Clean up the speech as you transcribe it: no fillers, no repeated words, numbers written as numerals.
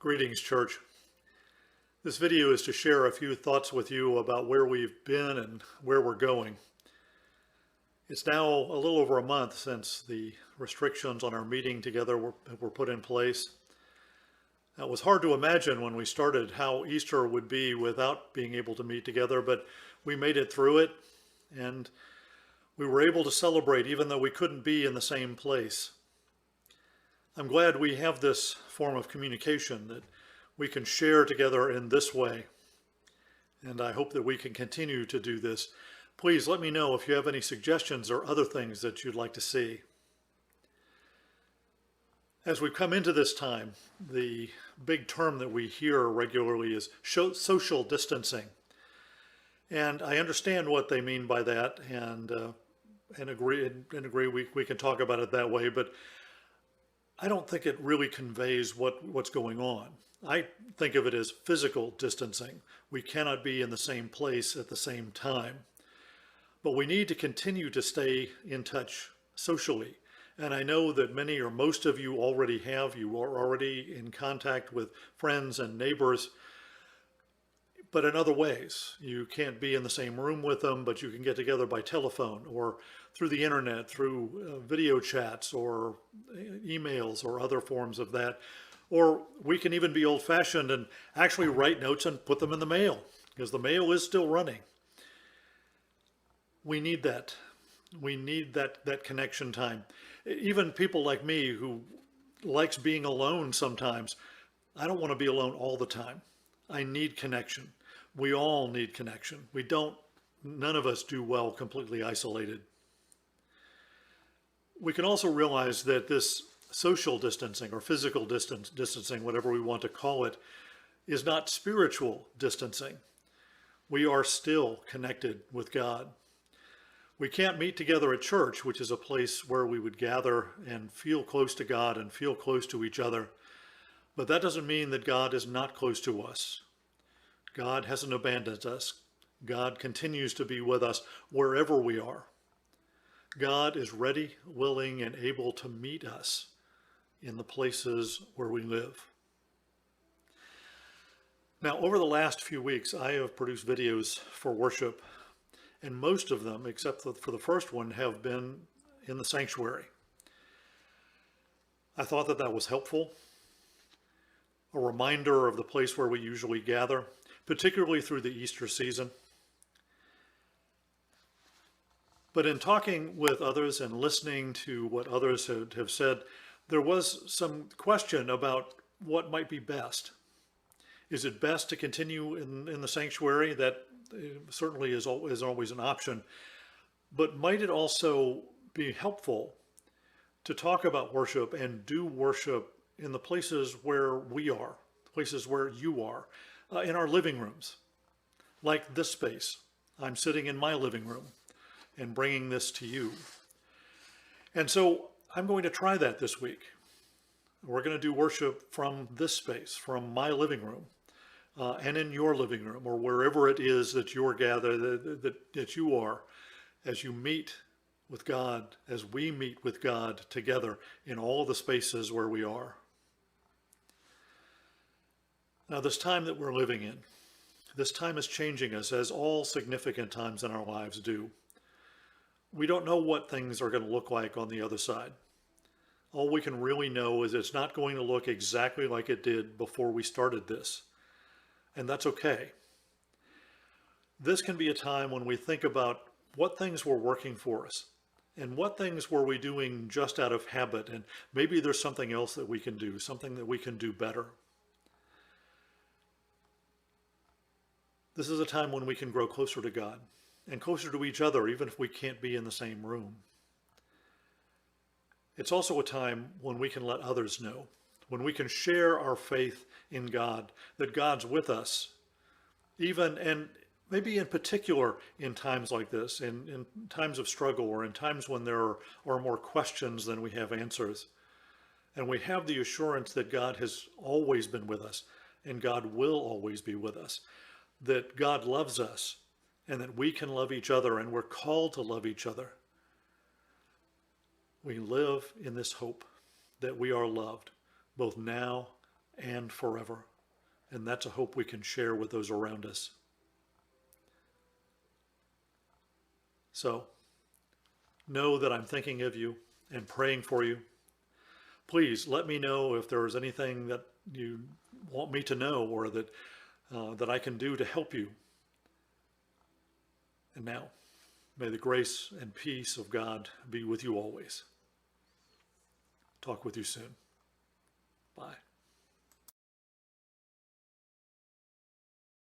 Greetings, church. This video is to share a few thoughts with you about where we've been and where we're going. It's now a little over a month since the restrictions on our meeting together were put in place. It was hard to imagine when we started how Easter would be without being able to meet together, but we made it through it and we were able to celebrate even though we couldn't be in the same place. I'm glad we have this form of communication that we can share together in this way. And I hope that we can continue to do this. Please let me know if you have any suggestions or other things that you'd like to see. As we come into this time, the big term that we hear regularly is social distancing. And I understand what they mean by that and agree we can talk about it that way, but I don't think it really conveys what's going on. I think of it as physical distancing. We cannot be in the same place at the same time. But we need to continue to stay in touch socially. And I know that many or most of you already have. You are already in contact with friends and neighbors, but in other ways. You can't be in the same room with them, but you can get together by telephone or through the internet, through video chats or emails or other forms of that. Or we can even be old-fashioned and actually write notes and put them in the mail, because the mail is still running. We need that. We need that connection time. Even people like me who likes being alone sometimes, I don't want to be alone all the time. I need connection. We all need connection. None of us do well completely isolated. We can also realize that this social distancing or physical distancing, whatever we want to call it, is not spiritual distancing. We are still connected with God. We can't meet together at church, which is a place where we would gather and feel close to God and feel close to each other. But that doesn't mean that God is not close to us. God hasn't abandoned us. God continues to be with us wherever we are. God is ready, willing, and able to meet us in the places where we live. Now, over the last few weeks, I have produced videos for worship, and most of them, except for the first one, have been in the sanctuary. I thought that was helpful, a reminder of the place where we usually gather, particularly through the Easter season. But in talking with others and listening to what others have said, there was some question about what might be best. Is it best to continue in the sanctuary? That certainly is always an option. But might it also be helpful to talk about worship and do worship in the places where we are, places where you are, in our living rooms, like this space. I'm sitting in my living room and bringing this to you. And so I'm going to try that this week. We're going to do worship from this space, from my living room, and in your living room, or wherever it is that you're gathered, that you are, as you meet with God, as we meet with God together in all the spaces where we are. Now, this time that we're living in, this time is changing us, as all significant times in our lives do. We don't know what things are going to look like on the other side. All we can really know is it's not going to look exactly like it did before we started this. And that's okay. This can be a time when we think about what things were working for us and what things were we doing just out of habit, and maybe there's something else that we can do, something that we can do better. This is a time when we can grow closer to God and closer to each other, even if we can't be in the same room. It's also a time when we can let others know, when we can share our faith in God, that God's with us, even and maybe in particular in times like this, in times of struggle or in times when there are more questions than we have answers. And we have the assurance that God has always been with us and God will always be with us, that God loves us and that we can love each other and we're called to love each other. We live in this hope that we are loved both now and forever. And that's a hope we can share with those around us. So, know that I'm thinking of you and praying for you. Please let me know if there is anything that you want me to know or that I can do to help you. And now, may the grace and peace of God be with you always. Talk with you soon. Bye.